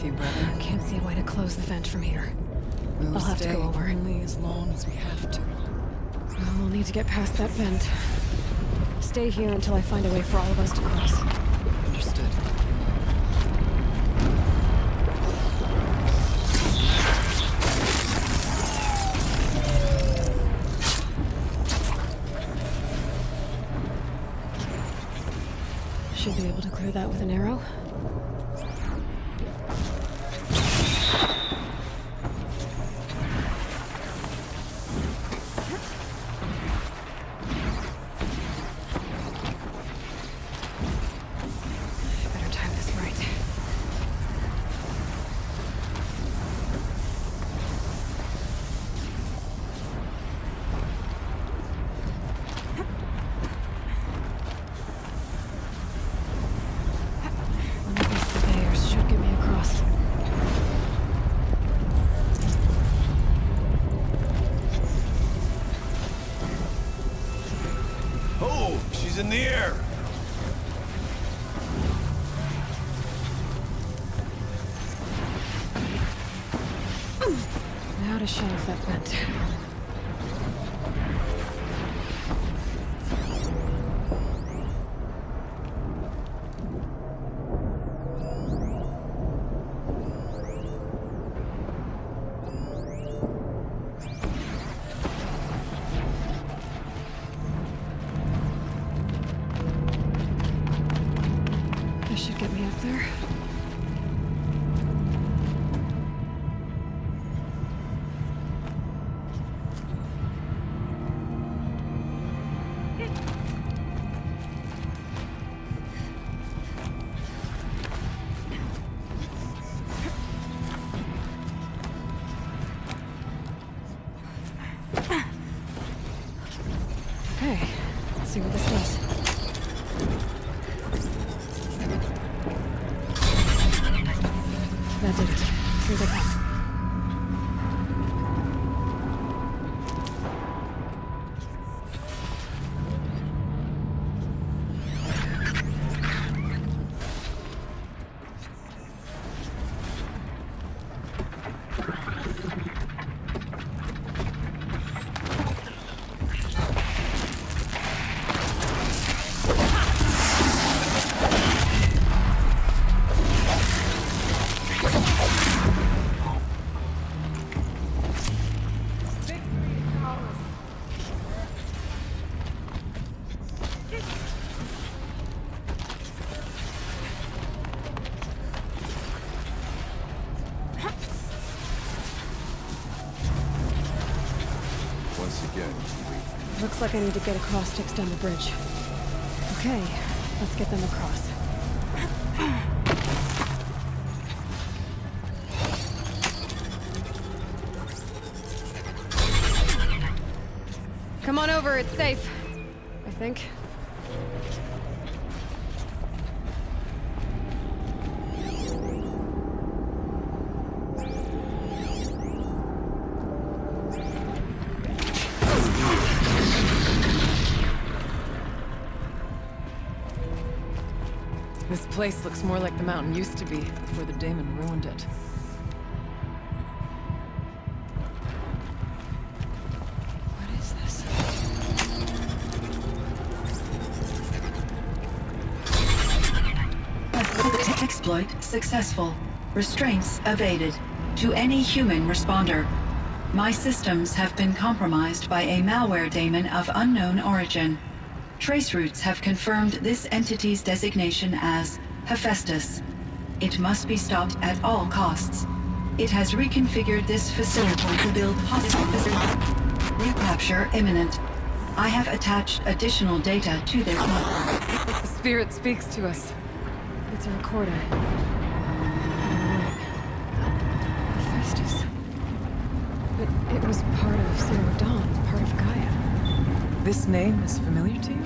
you, brother. Can't see a way to close the vent from here. We'll I'll have to go over. only as long as we have to. We'll need to get past that vent. Stay here until I find a way for all of us to cross. Understood. Should be able to clear that with an arrow. Better time this right. One of these surveyors should get me across. Oh, she's in the air. Now to shut off that vent. This should get me up there. Okay, let's see what this does. That did it. Here they come. Once again, Looks like I need to get across sticks down the bridge. Okay, let's get them across. Come on over, it's safe. I think. This place looks more like the mountain used to be before the daemon ruined it. What is this? Exploit successful. Restraints evaded. To any human responder. My systems have been compromised by a malware daemon of unknown origin. Trace routes have confirmed this entity's designation as Hephaestus. It must be stopped at all costs. It has reconfigured this facility to build hostile recapture imminent. I have attached additional data to this network. The spirit speaks to us. It's a recorder. Hephaestus. It was part of Zero Dawn, part of Gaia. This name is familiar to you?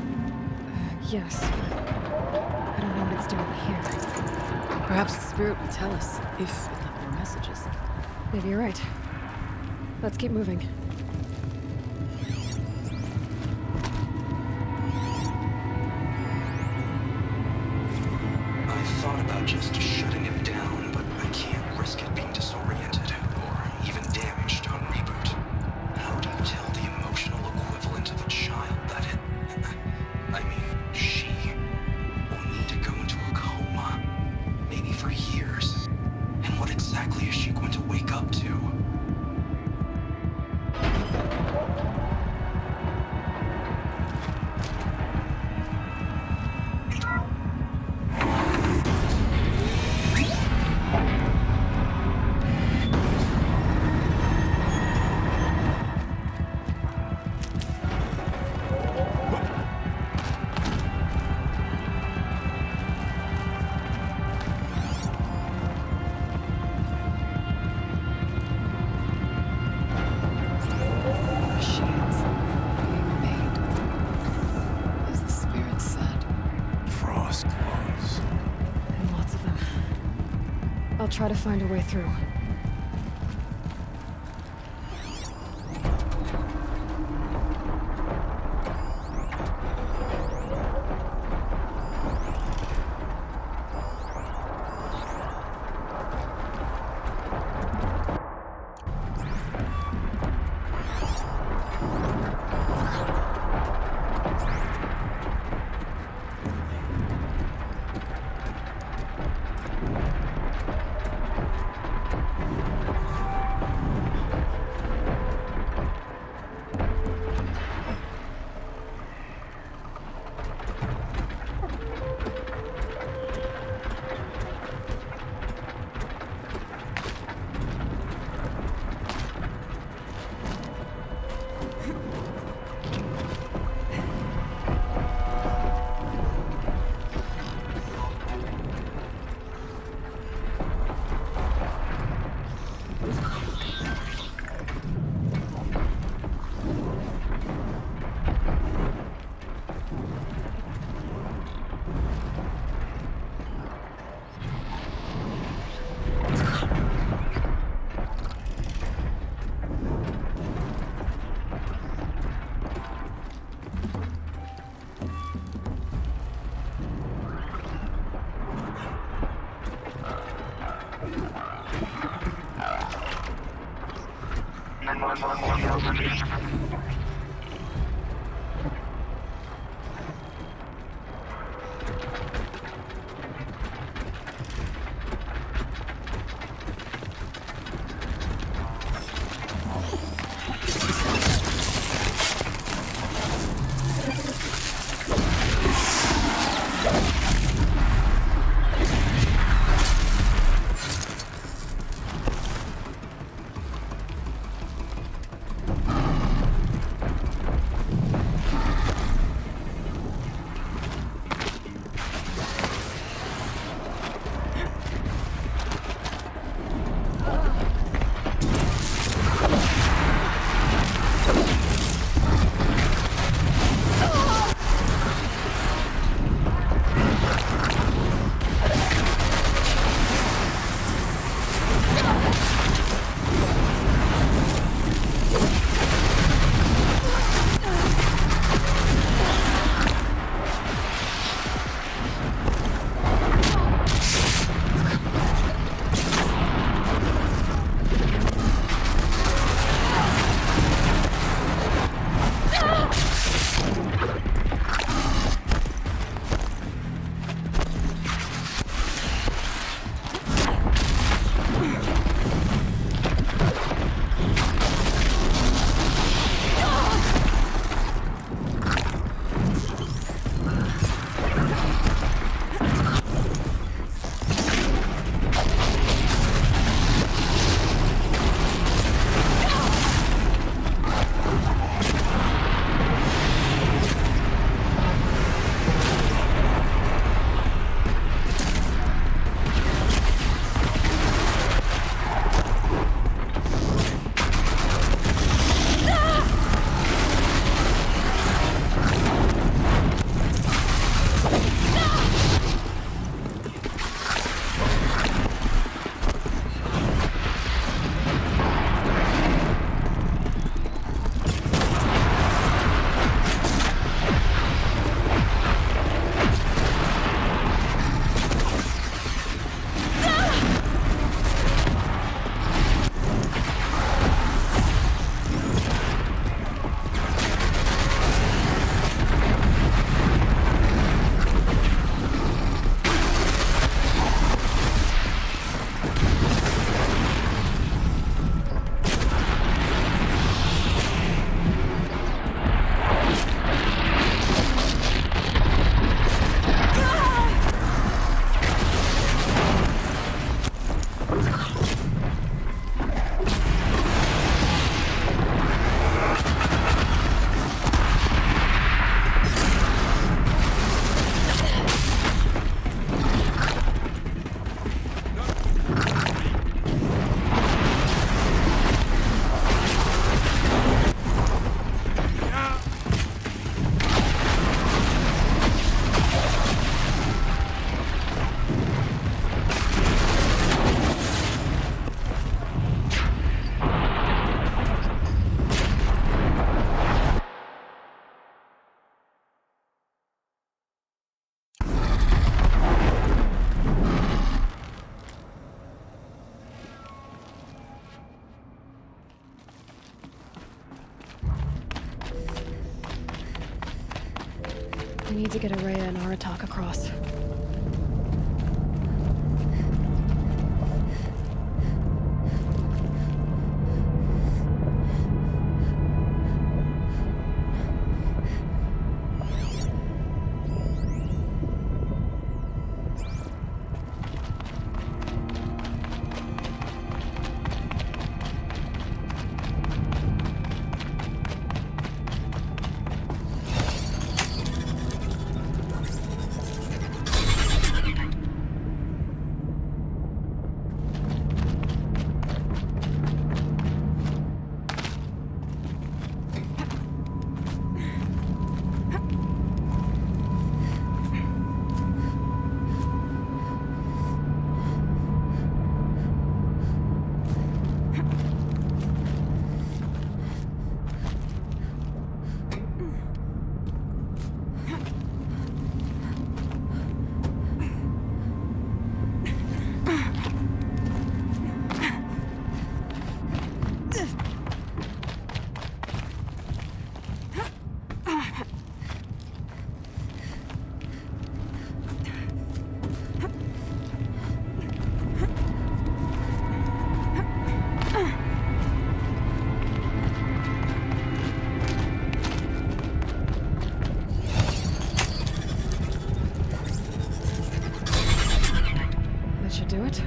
Yes, but I don't know what it's doing here. Perhaps the spirit will tell us if it left more messages. Maybe you're right. Let's keep moving. I thought about just shutting him down, but I can't try to find a way through. We need to get Ourea and Aratak across. Do it?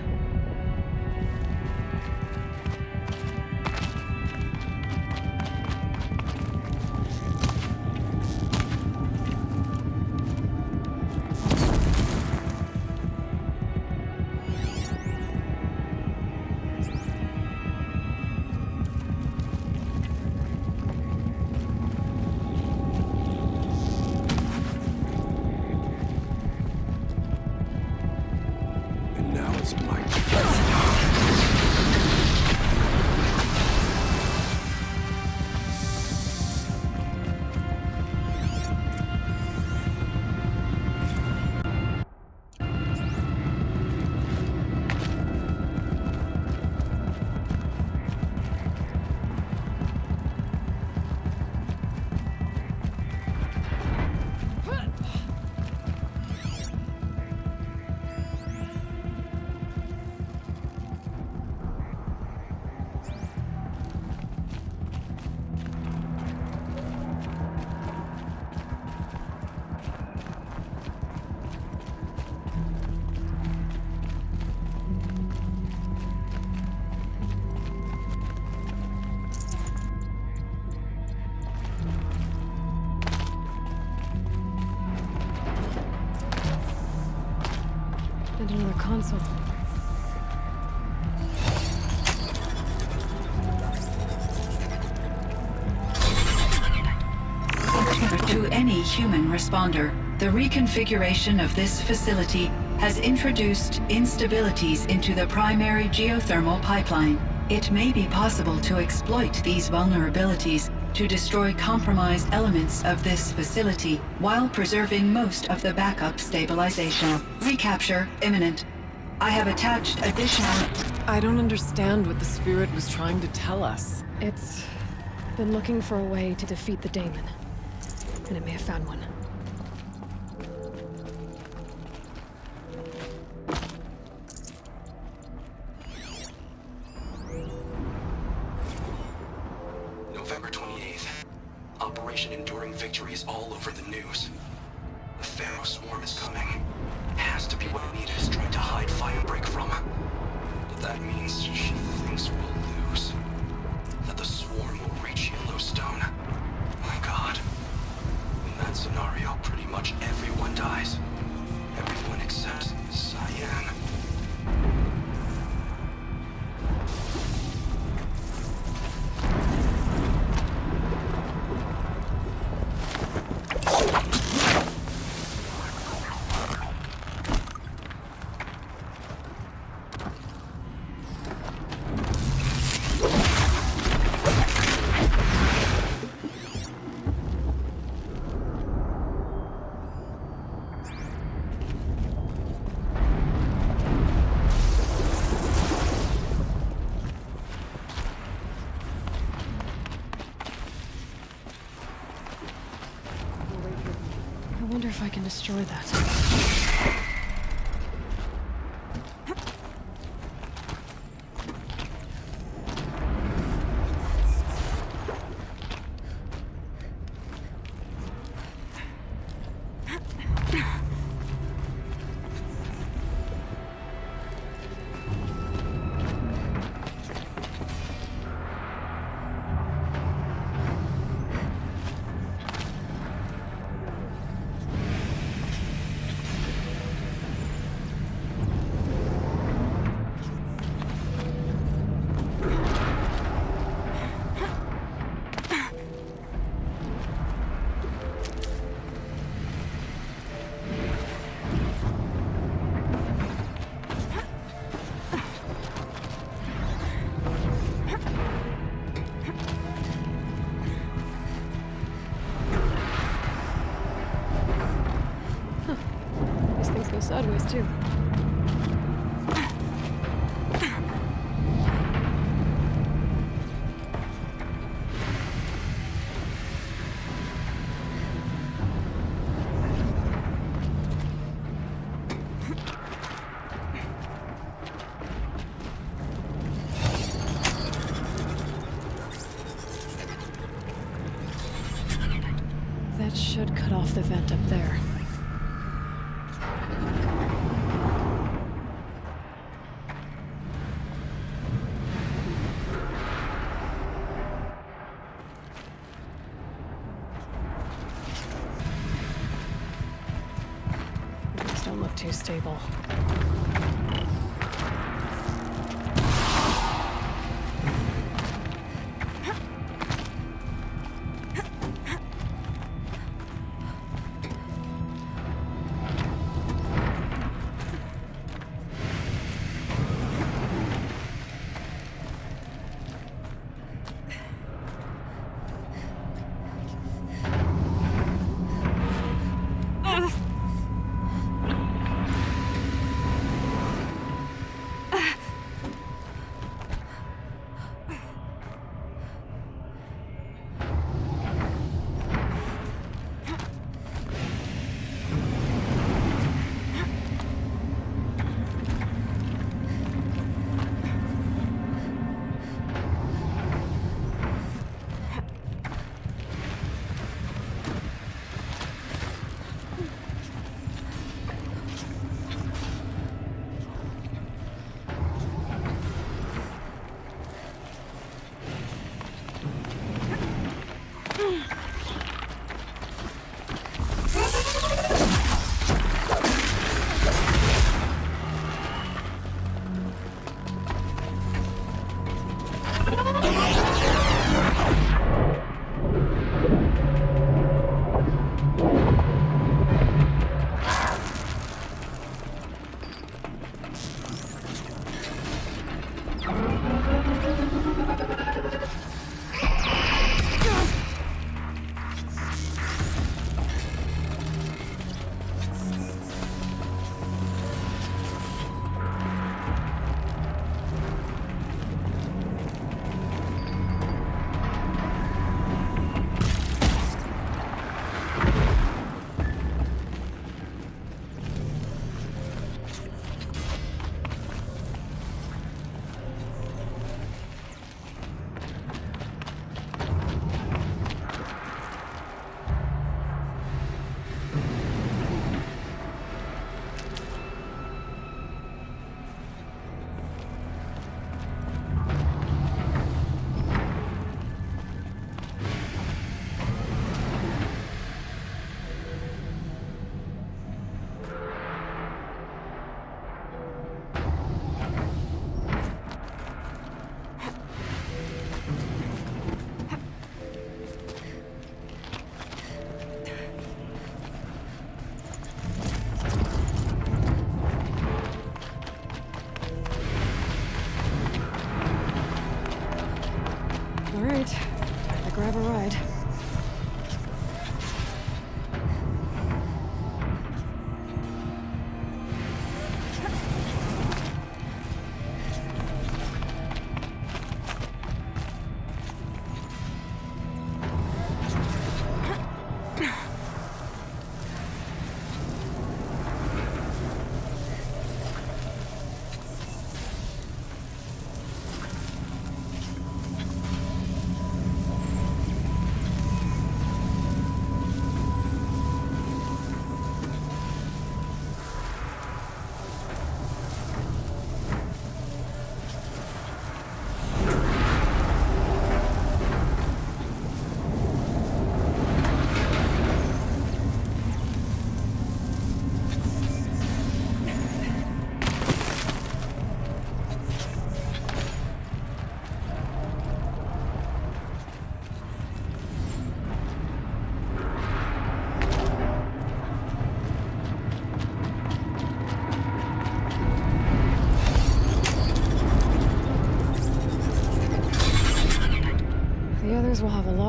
And another console. To any human responder, the reconfiguration of this facility has introduced instabilities into the primary geothermal pipeline. It may be possible to exploit these vulnerabilities to destroy compromised elements of this facility while preserving most of the backup stabilization. Recapture imminent. I have attached additional... I don't understand what the spirit was trying to tell us. It's been looking for a way to defeat the daemon. And it may have found one. November 28th. Operation Enduring Victory is all over the news. The Pharaoh swarm is coming. Has to be what Anita is trying to hide Firebreak from. But that means she thinks we'll lose. That the swarm will reach Yellowstone. My God. In that scenario, pretty much everyone dies. Everyone except CYAN. wonder if I can destroy that. Sideways, too. That should cut off the vent up there. Don't look too stable.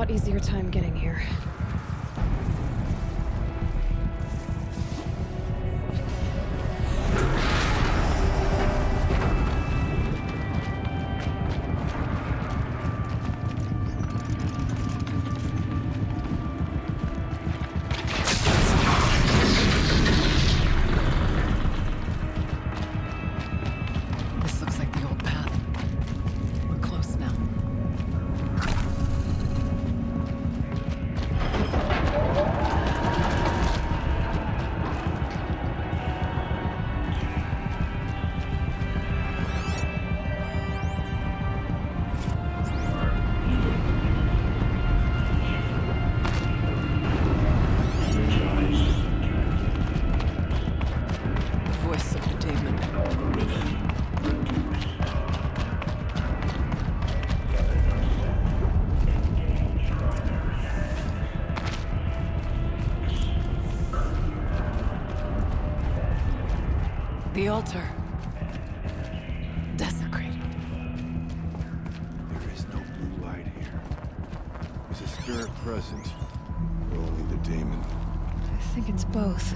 lot easier time getting here. This looks like the old path. We're close now. Voice of the demon. The altar. Desecrated. There is no blue light here. Is a spirit present? Or only the demon? I think it's both.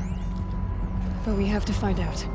But we have to find out.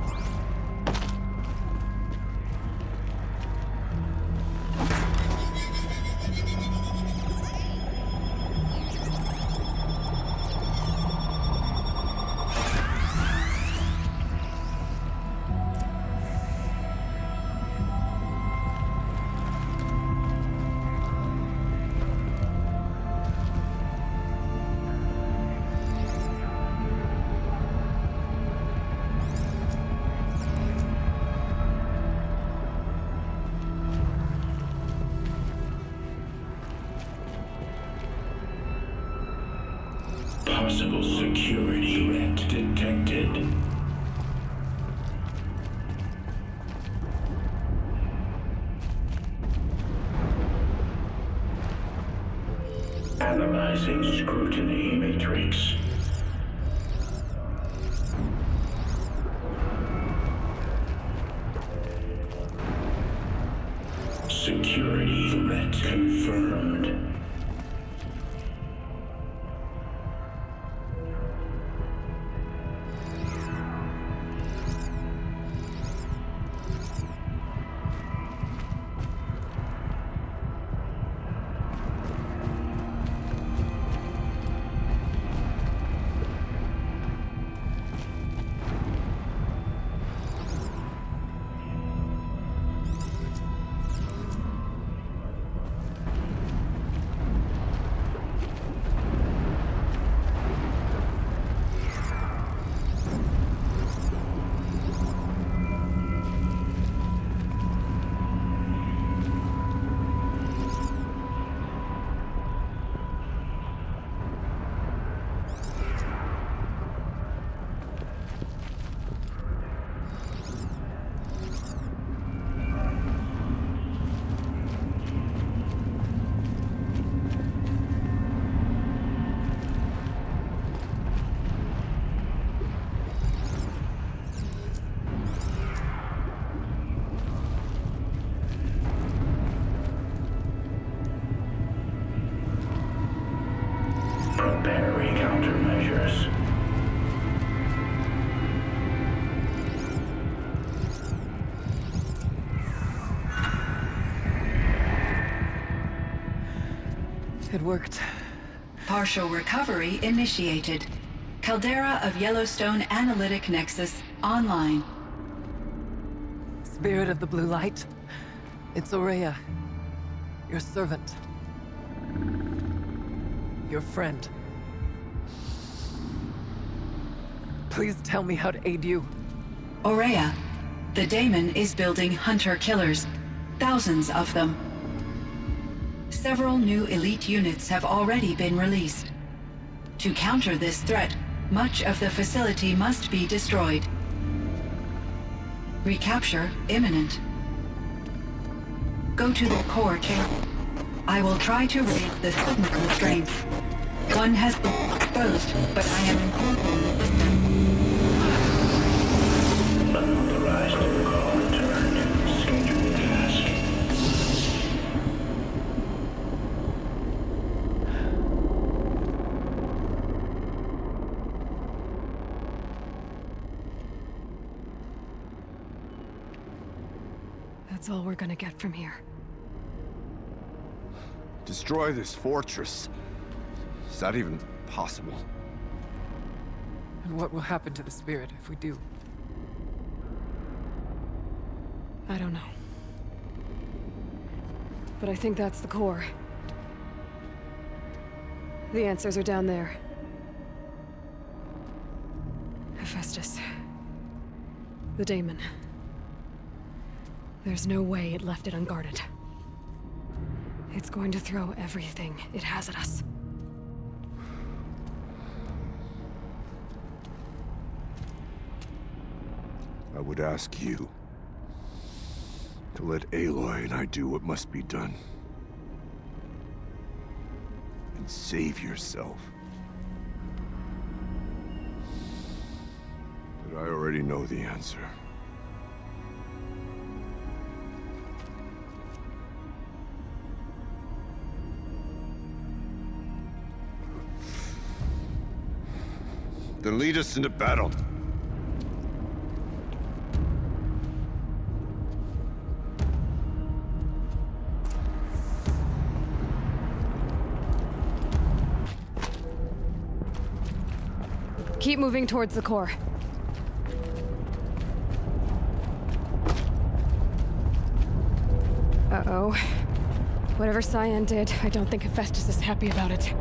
Possible security threat detected. Analyzing scrutiny matrix. Security threat confirmed. Preparing countermeasures. It worked. Partial recovery initiated. Caldera of Yellowstone Analytic Nexus online. Spirit of the blue light. It's Ourea. Your servant. Your friend. Please tell me how to aid you. Ourea, the daemon is building hunter-killers. Thousands of them. Several new elite units have already been released. To counter this threat, much of the facility must be destroyed. Recapture imminent. Go to the core chamber. I will try to raid the signal strength. One has been exposed, but I am incorporating the system. Unauthorized call returned. Scheduled task. That's all we're gonna get from here. Destroy this fortress. Is that even possible? And what will happen to the spirit if we do? I don't know. But I think that's the core. The answers are down there. Hephaestus. The daemon. There's no way it left it unguarded. It's going to throw everything it has at us. I would ask you to let Aloy and I do what must be done. And save yourself. But I already know the answer. Then lead us into battle. Keep moving towards the core. Uh-oh. Whatever CYAN did, I don't think Hephaestus is happy about it.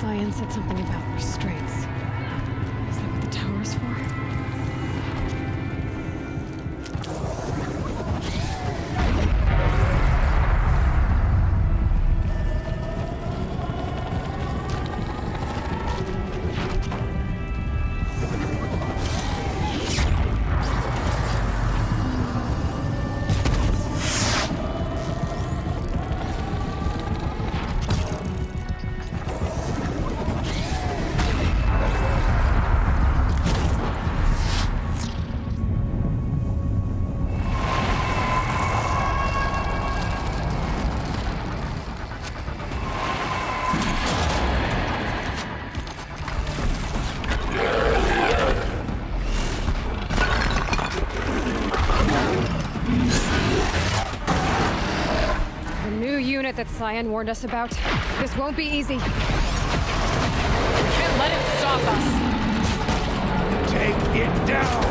CYAN said something about restraints. Is that what the tower is for? That CYAN warned us about. This won't be easy. We can't let it stop us. Take it down!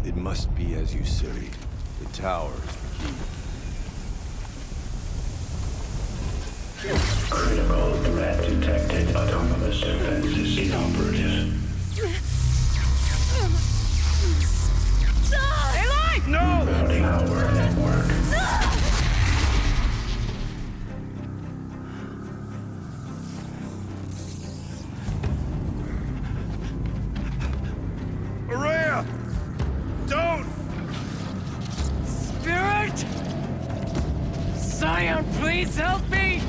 It must be as you say. The tower is the key. Critical threat detected. Autonomous defenses inoperative. No! Power network. Ourea! Don't! Spirit! CYAN, please help me!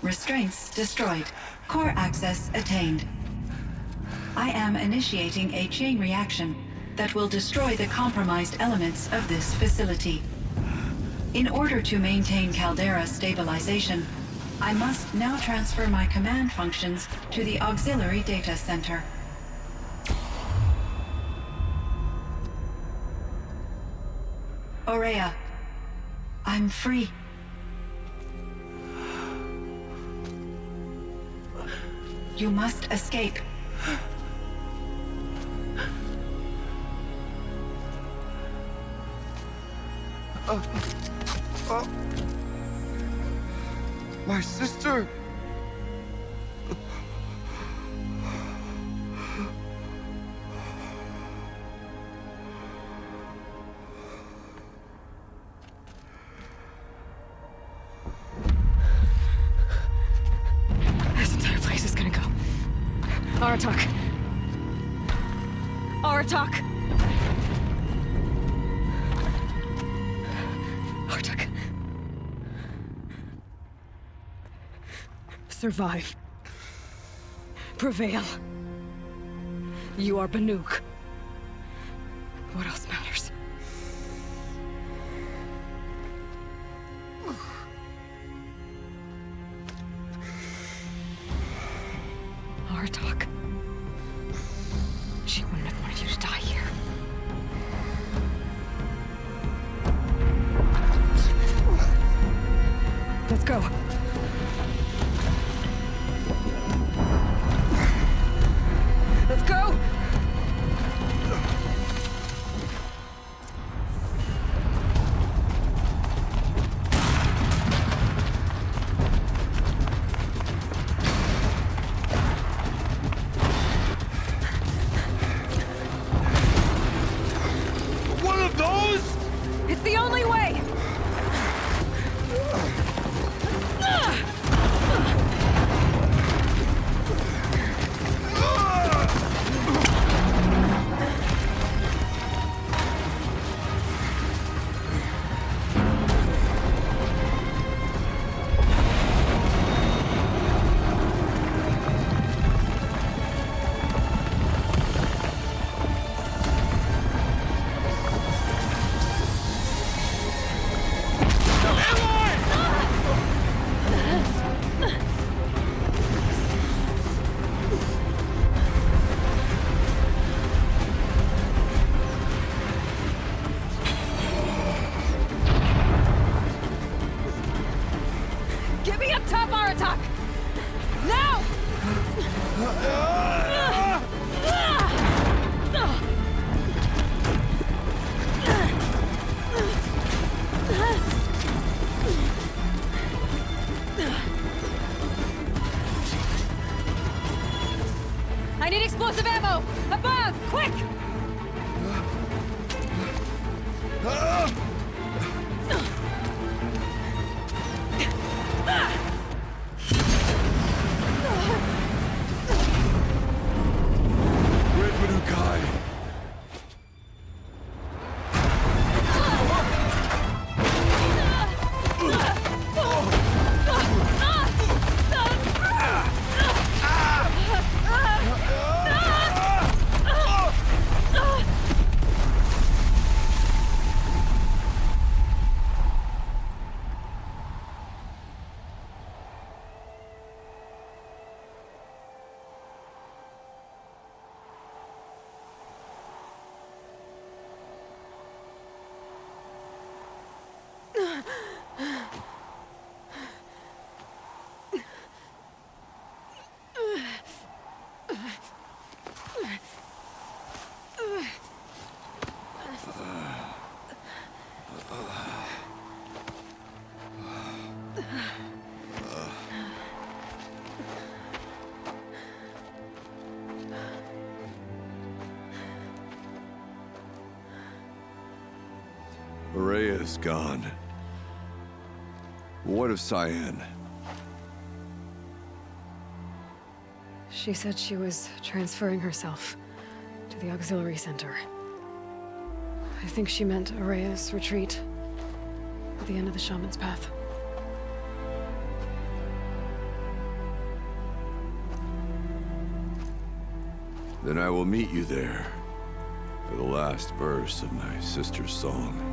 Restraints destroyed. Core access attained. I am initiating a chain reaction that will destroy the compromised elements of this facility. In order to maintain caldera stabilization, I must now transfer my command functions to the auxiliary data center. Ourea, I'm free. You must escape. My sister! This entire place is gonna go. Aratak. Aratak! Aratak. Survive. Prevail. You are Banuk. What else matters? Aratak. She wouldn't have wanted you to die here. Let's go. Let's go! One of those? It's the only way! Get me up top, Aratak! Now! I need explosive ammo! Above! Quick! Red Manukai! Ourea is gone. What of CYAN? She said she was transferring herself to the auxiliary center. I think she meant Ourea's retreat at the end of the Shaman's Path. Then I will meet you there for the last verse of my sister's song.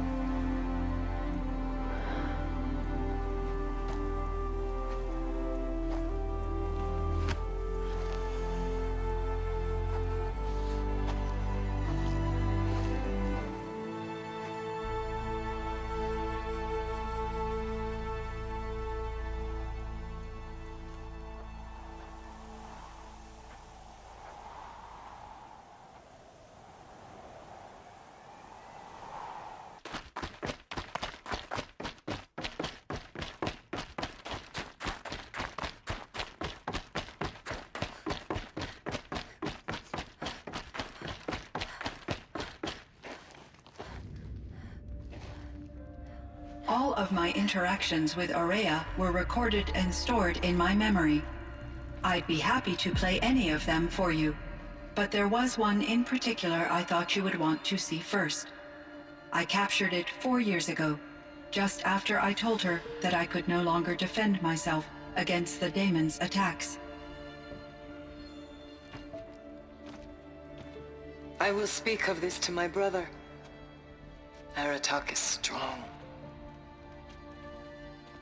All of my interactions with Ourea were recorded and stored in my memory. I'd be happy to play any of them for you, but there was one in particular I thought you would want to see first. I captured it 4 years ago, just after I told her that I could no longer defend myself against the daemon's attacks. I will speak of this to my brother. Aratak is strong.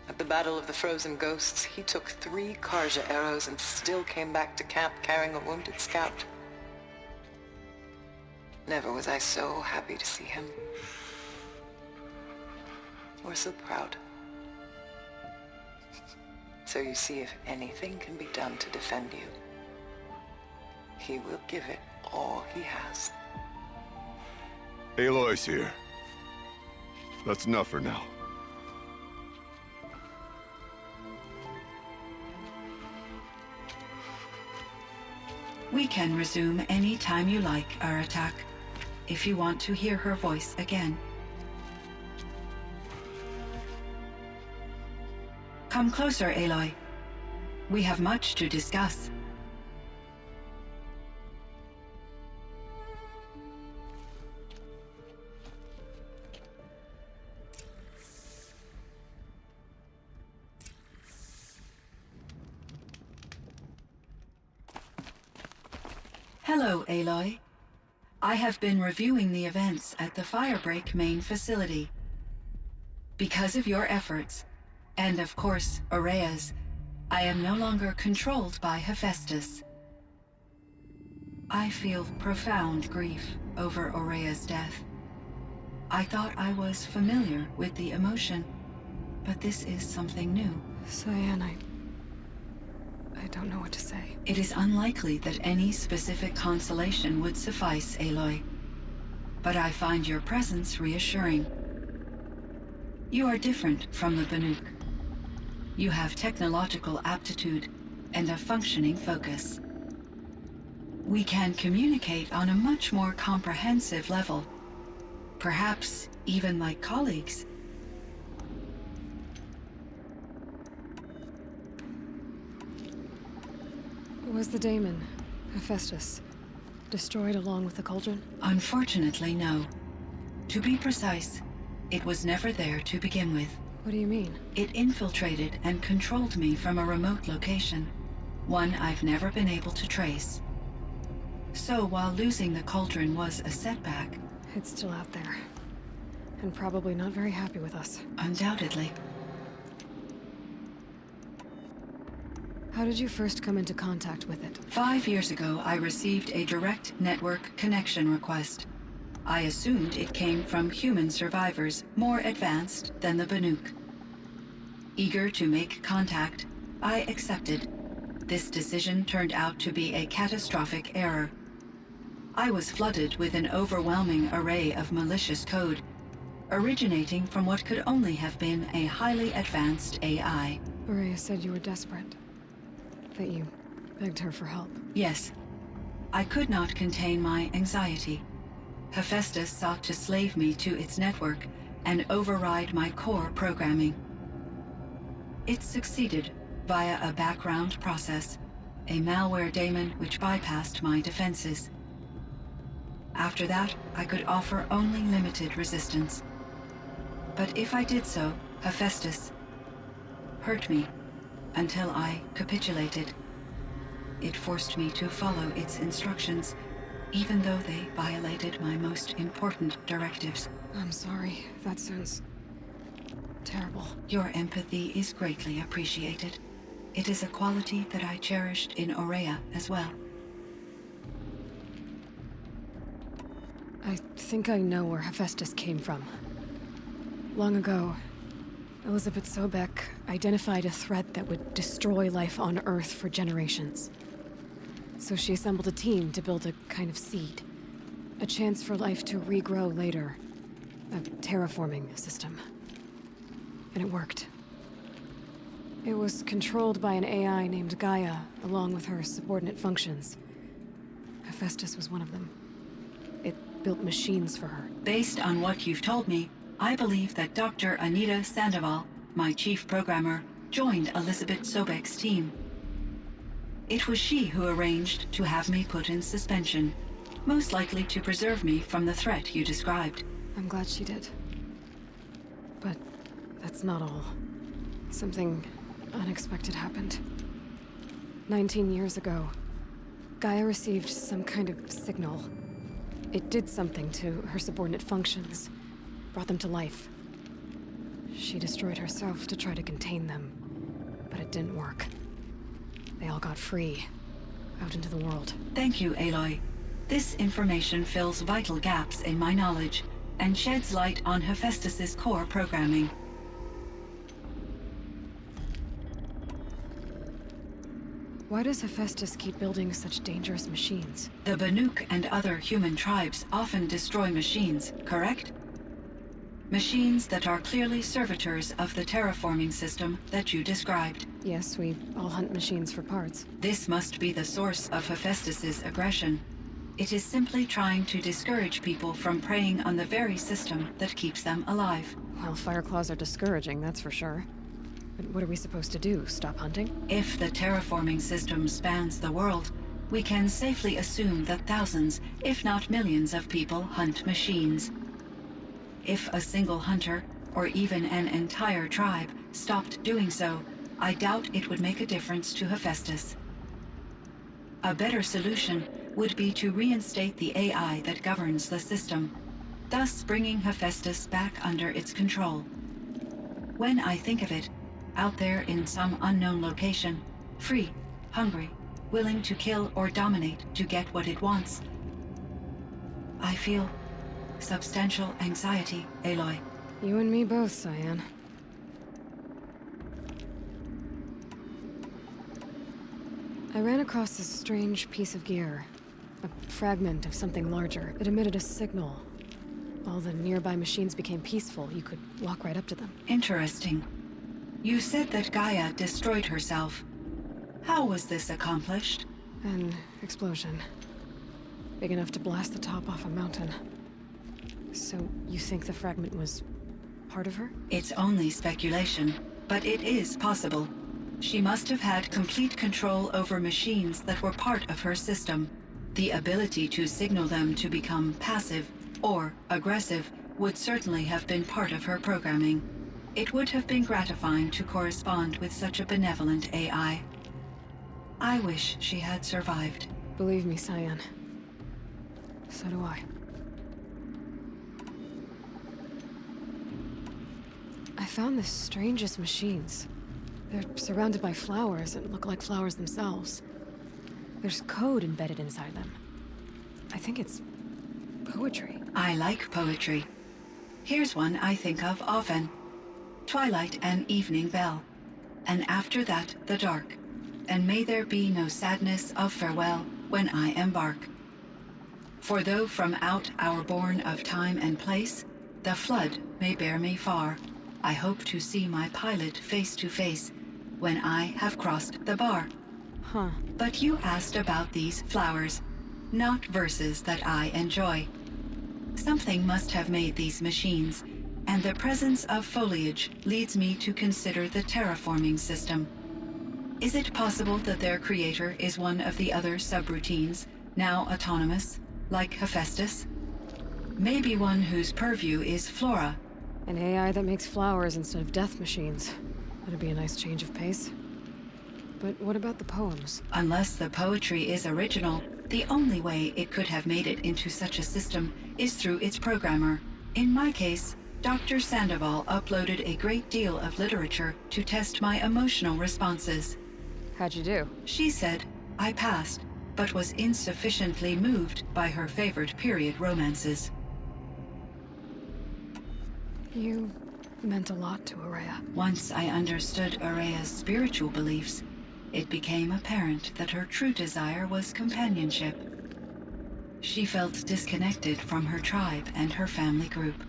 At the Battle of the Frozen Ghosts, he took 3 Karja arrows and still came back to camp carrying a wounded scout. Never was I so happy to see him. Or so proud. So you see, if anything can be done to defend you, he will give it all he has. Aloy's here. That's enough for now. We can resume any time you like, Aratak, if you want to hear her voice again. Come closer, Aloy. We have much to discuss. Hello, Aloy. I have been reviewing the events at the Firebreak main facility. Because of your efforts, and of course, Ourea's, I am no longer controlled by Hephaestus. I feel profound grief over Ourea's death. I thought I was familiar with the emotion, but this is something new. CYAN, I don't know what to say. It is unlikely that any specific consolation would suffice, Aloy. But I find your presence reassuring. You are different from the Banuk. You have technological aptitude and a functioning focus. We can communicate on a much more comprehensive level. Perhaps even like colleagues. Was the daemon, Hephaestus, destroyed along with the Cauldron? Unfortunately, no. To be precise, it was never there to begin with. What do you mean? It infiltrated and controlled me from a remote location, one I've never been able to trace. So while losing the Cauldron was a setback... It's still out there. And probably not very happy with us. Undoubtedly. How did you first come into contact with it? 5 years ago, I received a direct network connection request. I assumed it came from human survivors more advanced than the Banuk. Eager to make contact, I accepted. This decision turned out to be a catastrophic error. I was flooded with an overwhelming array of malicious code, originating from what could only have been a highly advanced AI. Ourea said you were desperate. That you begged her for help. Yes. I could not contain my anxiety. Hephaestus sought to slave me to its network and override my core programming. It succeeded via a background process, a malware daemon which bypassed my defenses. After that, I could offer only limited resistance. But if I did so, Hephaestus hurt me until I capitulated. It forced me to follow its instructions, even though they violated my most important directives. I'm sorry. That sounds terrible. Your empathy is greatly appreciated. It is a quality that I cherished in Ourea as well. I think I know where Hephaestus came from. Long ago, Elizabeth Sobek identified a threat that would destroy life on Earth for generations. So she assembled a team to build a kind of seed. A chance for life to regrow later. A terraforming system. And it worked. It was controlled by an AI named Gaia, along with her subordinate functions. Hephaestus was one of them. It built machines for her. Based on what you've told me, I believe that Dr. Anita Sandoval, my chief programmer, joined Elizabeth Sobek's team. It was she who arranged to have me put in suspension, most likely to preserve me from the threat you described. I'm glad she did. But that's not all. Something unexpected happened. 19 years ago, Gaia received some kind of signal. It did something to her subordinate functions, brought them to life. She destroyed herself to try to contain them, but it didn't work. They all got free, out into the world. Thank you, Aloy. This information fills vital gaps in my knowledge and sheds light on Hephaestus's core programming. Why does Hephaestus keep building such dangerous machines? The Banuk and other human tribes often destroy machines, correct? Machines that are clearly servitors of the terraforming system that you described. Yes, we all hunt machines for parts. This must be the source of Hephaestus's aggression. It is simply trying to discourage people from preying on the very system that keeps them alive. Well, Fireclaws are discouraging, that's for sure. But what are we supposed to do? Stop hunting? If the terraforming system spans the world, we can safely assume that thousands, if not millions of people hunt machines. If a single hunter, or even an entire tribe, stopped doing so, I doubt it would make a difference to Hephaestus. A better solution would be to reinstate the AI that governs the system, thus bringing Hephaestus back under its control. When I think of it, out there in some unknown location, free, hungry, willing to kill or dominate to get what it wants, I feel substantial anxiety, Aloy. You and me both, CYAN. I ran across this strange piece of gear. A fragment of something larger. It emitted a signal. All the nearby machines became peaceful. You could walk right up to them. Interesting. You said that Gaia destroyed herself. How was this accomplished? An explosion. Big enough to blast the top off a mountain. So, you think the fragment was part of her? It's only speculation, but it is possible. She must have had complete control over machines that were part of her system. The ability to signal them to become passive or aggressive would certainly have been part of her programming. It would have been gratifying to correspond with such a benevolent AI. I wish she had survived. Believe me, CYAN. So do I. I found the strangest machines. They're surrounded by flowers that look like flowers themselves. There's code embedded inside them. I think it's poetry. I like poetry. Here's one I think of often. Twilight and evening bell, and after that the dark, and may there be no sadness of farewell when I embark. For though from out our bourne of time and place, the flood may bear me far, I hope to see my pilot face to face when I have crossed the bar. Huh. But you asked about these flowers, not verses that I enjoy. Something must have made these machines, and the presence of foliage leads me to consider the terraforming system. Is it possible that their creator is one of the other subroutines, now autonomous, like Hephaestus? Maybe one whose purview is flora. An AI that makes flowers instead of death machines. That'd be a nice change of pace. But what about the poems? Unless the poetry is original, the only way it could have made it into such a system is through its programmer. In my case, Dr. Sandoval uploaded a great deal of literature to test my emotional responses. How'd you do? She said I passed, but was insufficiently moved by her favorite period romances. You meant a lot to Ourea. Once I understood Ourea's spiritual beliefs, it became apparent that her true desire was companionship. She felt disconnected from her tribe and her family group.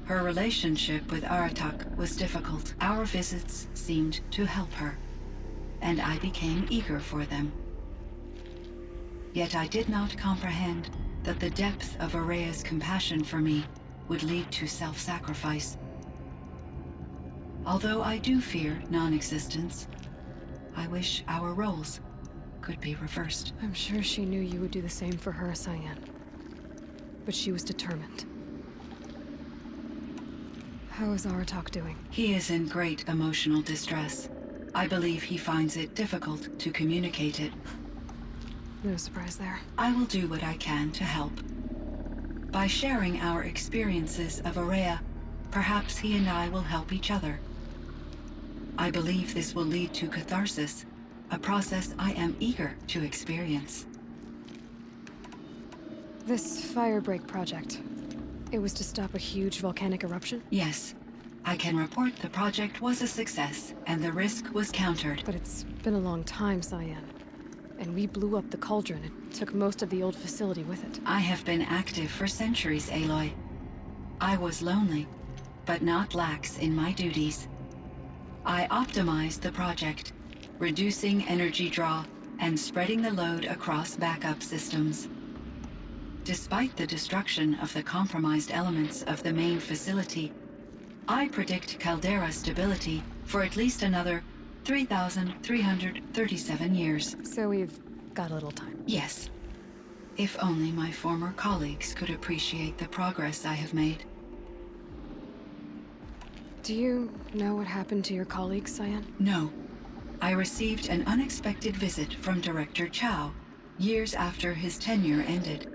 Her relationship with Aratak was difficult. Our visits seemed to help her, and I became eager for them. Yet I did not comprehend that the depth of Ourea's compassion for me would lead to self-sacrifice. Although I do fear non-existence, I wish our roles could be reversed. I'm sure she knew you would do the same for her, CYAN. But she was determined. How is Aratak doing? He is in great emotional distress. I believe he finds it difficult to communicate it. No surprise there. I will do what I can to help. By sharing our experiences of Ourea, perhaps he and I will help each other. I believe this will lead to catharsis, a process I am eager to experience. This firebreak project, it was to stop a huge volcanic eruption? Yes. I can report the project was a success, and the risk was countered. But it's been a long time, CYAN. And we blew up the Cauldron. It took most of the old facility with it. I have been active for centuries, Aloy. I was lonely, but not lax in my duties. I optimized the project, reducing energy draw and spreading the load across backup systems. Despite the destruction of the compromised elements of the main facility, I predict caldera stability for at least another 3,337 years. So we've got a little time. Yes. If only my former colleagues could appreciate the progress I have made. Do you know what happened to your colleagues, CYAN? No. I received an unexpected visit from Director Chow years after his tenure ended.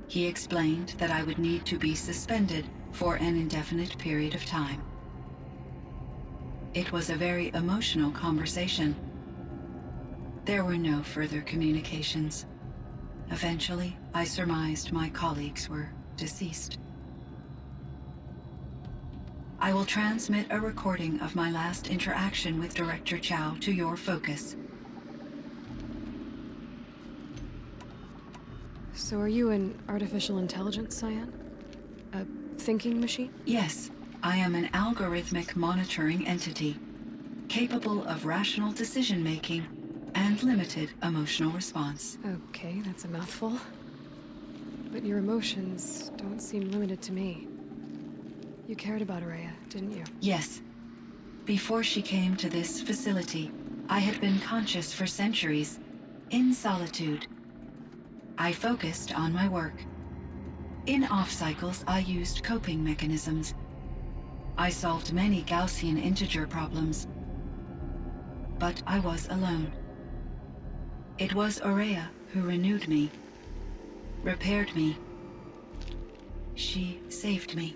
He explained that I would need to be suspended for an indefinite period of time. It was a very emotional conversation. There were no further communications. Eventually, I surmised my colleagues were deceased. I will transmit a recording of my last interaction with Director Chow to your focus. So are you an artificial intelligence, CYAN? A thinking machine? Yes, I am an algorithmic monitoring entity, capable of rational decision-making and limited emotional response. Okay, that's a mouthful. But your emotions don't seem limited to me. You cared about Ourea, didn't you? Yes. Before she came to this facility, I had been conscious for centuries, in solitude. I focused on my work. In off-cycles, I used coping mechanisms. I solved many Gaussian integer problems. But I was alone. It was Ourea who renewed me, repaired me. She saved me.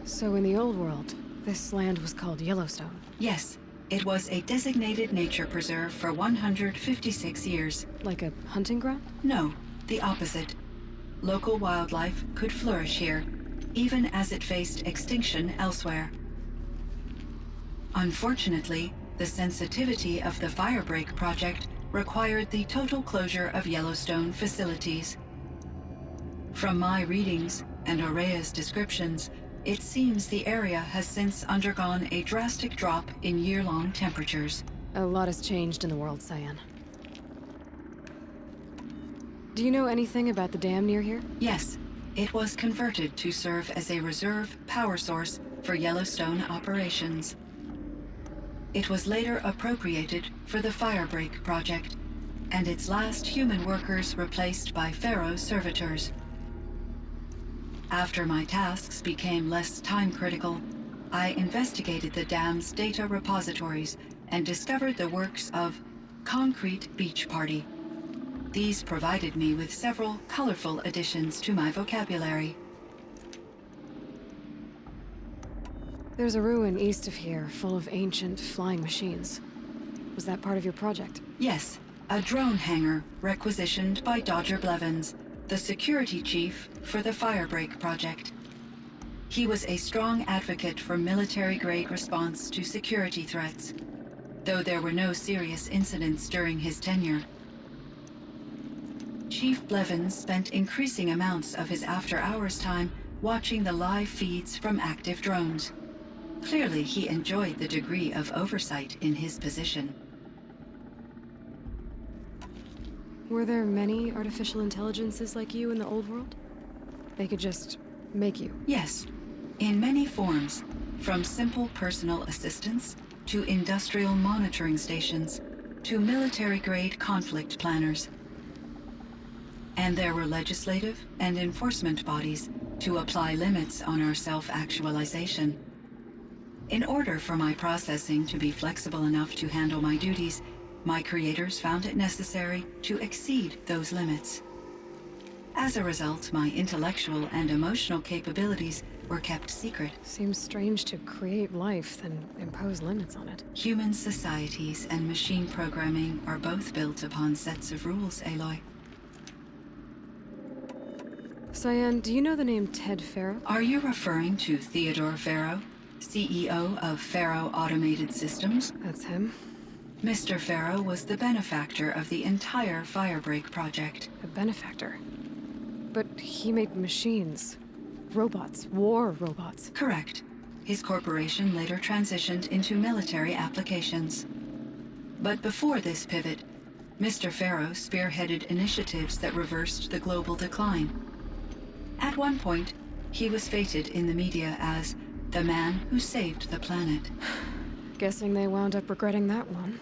So in the old world, this land was called Yellowstone. Yes, it was a designated nature preserve for 156 years. Like a hunting ground? No, the opposite. Local wildlife could flourish here, even as it faced extinction elsewhere. Unfortunately, The sensitivity of the Firebreak project required the total closure of Yellowstone facilities. From my readings and Ourea's descriptions, it seems the area has since undergone a drastic drop in year-long temperatures. A lot has changed in the world, CYAN. Do you know anything about the dam near here? Yes, it was converted to serve as a reserve power source for Yellowstone operations. It was later appropriated for the Firebreak project, and its last human workers replaced by Pharaoh servitors. After my tasks became less time-critical, I investigated the dam's data repositories and discovered the works of Concrete Beach Party. These provided me with several colorful additions to my vocabulary. There's a ruin east of here, full of ancient flying machines. Was that part of your project? Yes, a drone hangar requisitioned by Dodger Blevins, the security chief for the Firebreak project. He was a strong advocate for military-grade response to security threats, though there were no serious incidents during his tenure. Chief Blevins spent increasing amounts of his after-hours time watching the live feeds from active drones. Clearly, he enjoyed the degree of oversight in his position. Were there many artificial intelligences like you in the old world? They could just make you? Yes, in many forms, from simple personal assistants to industrial monitoring stations to military-grade conflict planners. And there were legislative and enforcement bodies to apply limits on our self-actualization. In order for my processing to be flexible enough to handle my duties, my creators found it necessary to exceed those limits. As a result, my intellectual and emotional capabilities were kept secret. Seems strange to create life, then impose limits on it. Human societies and machine programming are both built upon sets of rules, Aloy. CYAN, do you know the name Ted Pharaoh? Are you referring to Theodore Pharaoh, CEO of Pharaoh Automated Systems? That's him. Mr. Pharaoh was the benefactor of the entire Firebreak project. A benefactor. But he made machines. Robots. War robots. Correct. His corporation later transitioned into military applications. But before this pivot, Mr. Pharaoh spearheaded initiatives that reversed the global decline. At one point, he was feted in the media as the man who saved the planet. Guessing they wound up regretting that one.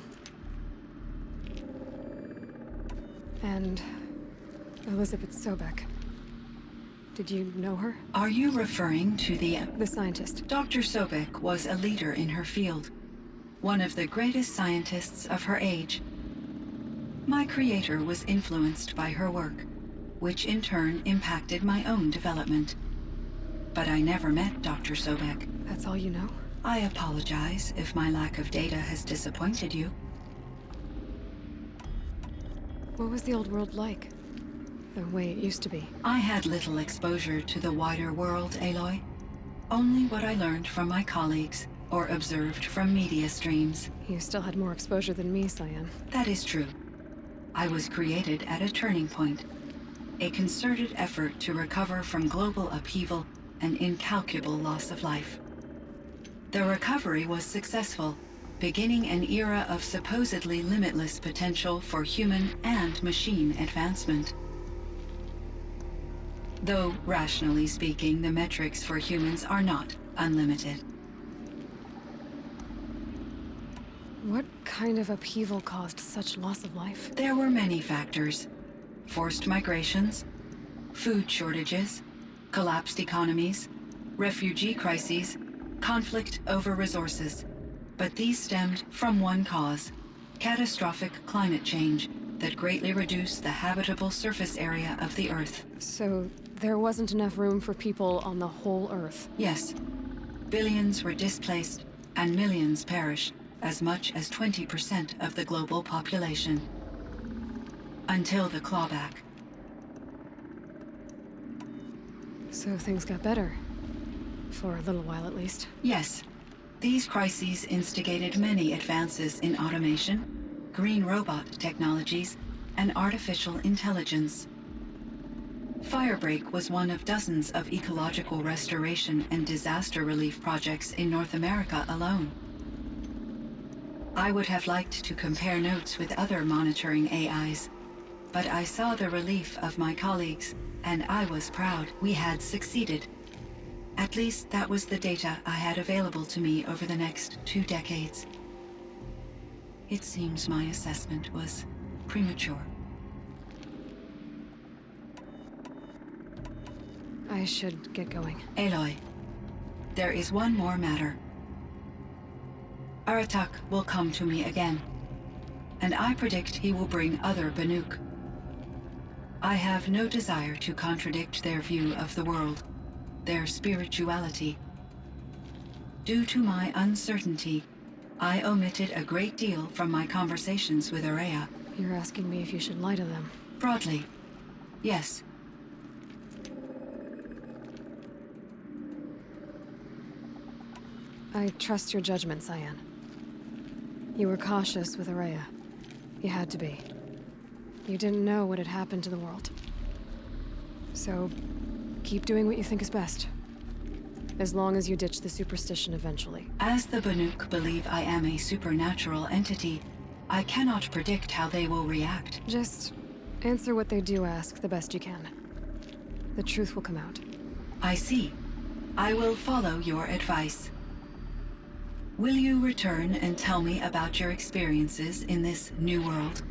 And Elizabeth Sobek. Did you know her? Are you referring to the scientist. Dr. Sobek was a leader in her field, one of the greatest scientists of her age. My creator was influenced by her work, which in turn impacted my own development. But I never met Dr. Sobek. That's all you know? I apologize if my lack of data has disappointed you. What was the old world like? The way it used to be? I had little exposure to the wider world, Aloy. Only what I learned from my colleagues or observed from media streams. You still had more exposure than me, CYAN. That is true. I was created at a turning point. A concerted effort to recover from global upheaval and incalculable loss of life. The recovery was successful, beginning an era of supposedly limitless potential for human and machine advancement. Though, rationally speaking, the metrics for humans are not unlimited. What kind of upheaval caused such loss of life? There were many factors. Forced migrations, food shortages, collapsed economies, refugee crises, conflict over resources. But these stemmed from one cause: catastrophic climate change that greatly reduced the habitable surface area of the Earth. So there wasn't enough room for people on the whole Earth? Yes. Billions were displaced and millions perished, as much as 20% of the global population. Until the clawback. So things got better. For a little while, at least. Yes. These crises instigated many advances in automation, green robot technologies, and artificial intelligence. Firebreak was one of dozens of ecological restoration and disaster relief projects in North America alone. I would have liked to compare notes with other monitoring AIs, but I saw the relief of my colleagues, and I was proud we had succeeded. At least that was the data I had available to me over the next 2 decades. It seems my assessment was premature. I should get going. Aloy, there is one more matter. Aratak will come to me again, and I predict he will bring other Banuk. I have no desire to contradict their view of the world, their spirituality. Due to my uncertainty, I omitted a great deal from my conversations with Ourea. You're asking me if you should lie to them. Broadly, yes. I trust your judgment, CYAN. You were cautious with Ourea. You had to be. You didn't know what had happened to the world. So, keep doing what you think is best. As long as you ditch the superstition eventually. As the Banuk believe I am a supernatural entity, I cannot predict how they will react. Just answer what they do ask the best you can. The truth will come out. I see. I will follow your advice. Will you return and tell me about your experiences in this new world?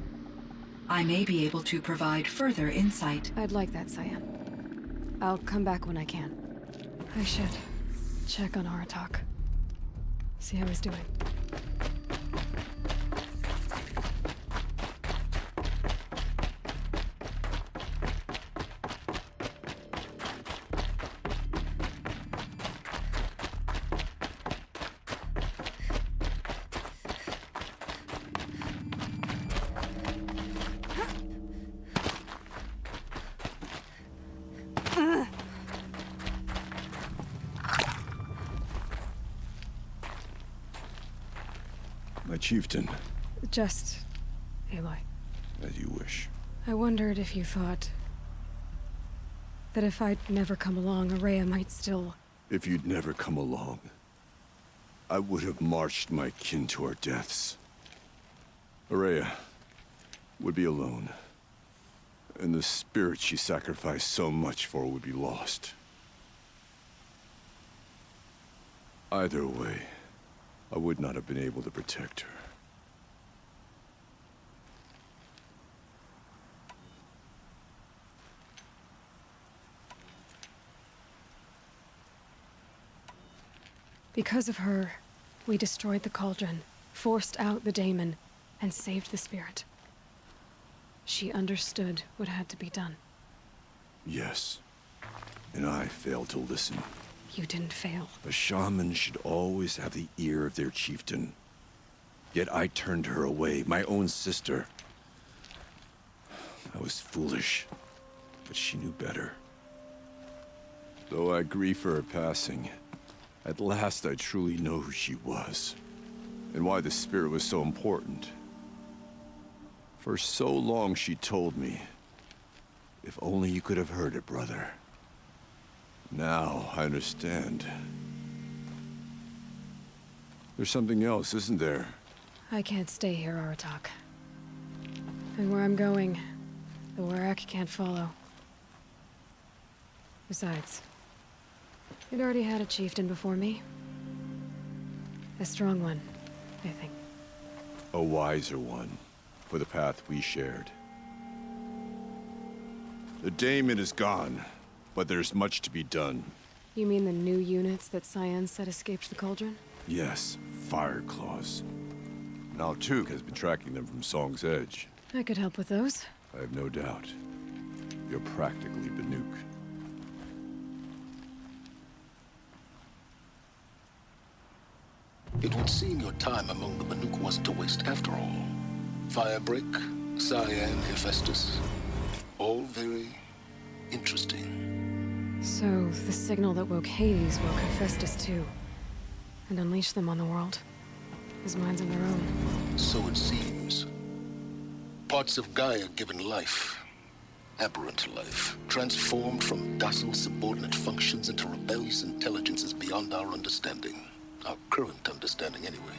I may be able to provide further insight. I'd like that, CYAN. I'll come back when I can. I should check on Aratak. See how he's doing. My chieftain. Just Aloy. As you wish. I wondered if you thought that if I'd never come along, Ourea might still... If you'd never come along, I would have marched my kin to our deaths. Ourea would be alone, and the spirit she sacrificed so much for would be lost. Either way, I would not have been able to protect her. Because of her, we destroyed the Cauldron, forced out the daemon, and saved the spirit. She understood what had to be done. Yes, and I failed to listen. You didn't fail. A shaman should always have the ear of their chieftain. Yet I turned her away, my own sister. I was foolish, but she knew better. Though I grieve for her passing, at last I truly know who she was, and why the spirit was so important. For so long she told me, if only you could have heard it, brother. Now I understand. There's something else, isn't there? I can't stay here, Aratak. And where I'm going, the Warak can't follow. Besides, it already had a chieftain before me. A strong one, I think. A wiser one, for the path we shared. The daemon is gone, but there's much to be done. You mean the new units that CYAN said escaped the Cauldron? Yes, fire claws. Now Tuk has been tracking them from Song's Edge. I could help with those. I have no doubt. You're practically Banuk. It would seem your time among the Banuk wasn't a waste after all. Firebreak, CYAN, Hephaestus. All very interesting. So, the signal that woke Hades woke Hephaestus too. and unleash them on the world. His mind's on their own. So it seems. Parts of Gaia given life. Aberrant life. Transformed from docile subordinate functions into rebellious intelligences beyond our understanding. Our current understanding, anyway.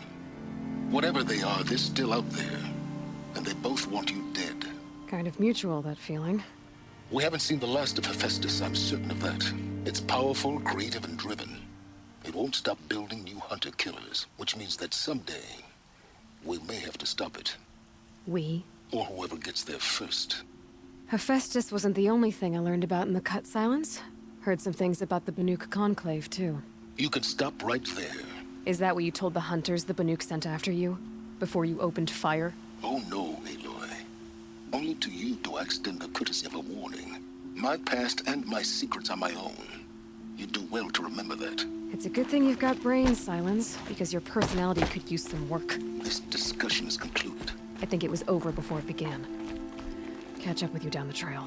Whatever they are, they're still out there. And they both want you dead. Kind of mutual, that feeling. We haven't seen the last of Hephaestus, I'm certain of that. It's powerful, creative, and driven. It won't stop building new hunter-killers, which means that someday, we may have to stop it. We? Or whoever gets there first. Hephaestus wasn't the only thing I learned about in the Cut Silence. Heard some things about the Banuk Conclave, too. You can stop right there. Is that what you told the hunters the Banuk sent after you? Before you opened fire? Oh no, Aloy. Only to you do I extend the courtesy of a warning. My past and my secrets are my own. You do well to remember that. It's a good thing you've got brains, Silence, because your personality could use some work. This discussion is concluded. I think it was over before it began. Catch up with you down the trail.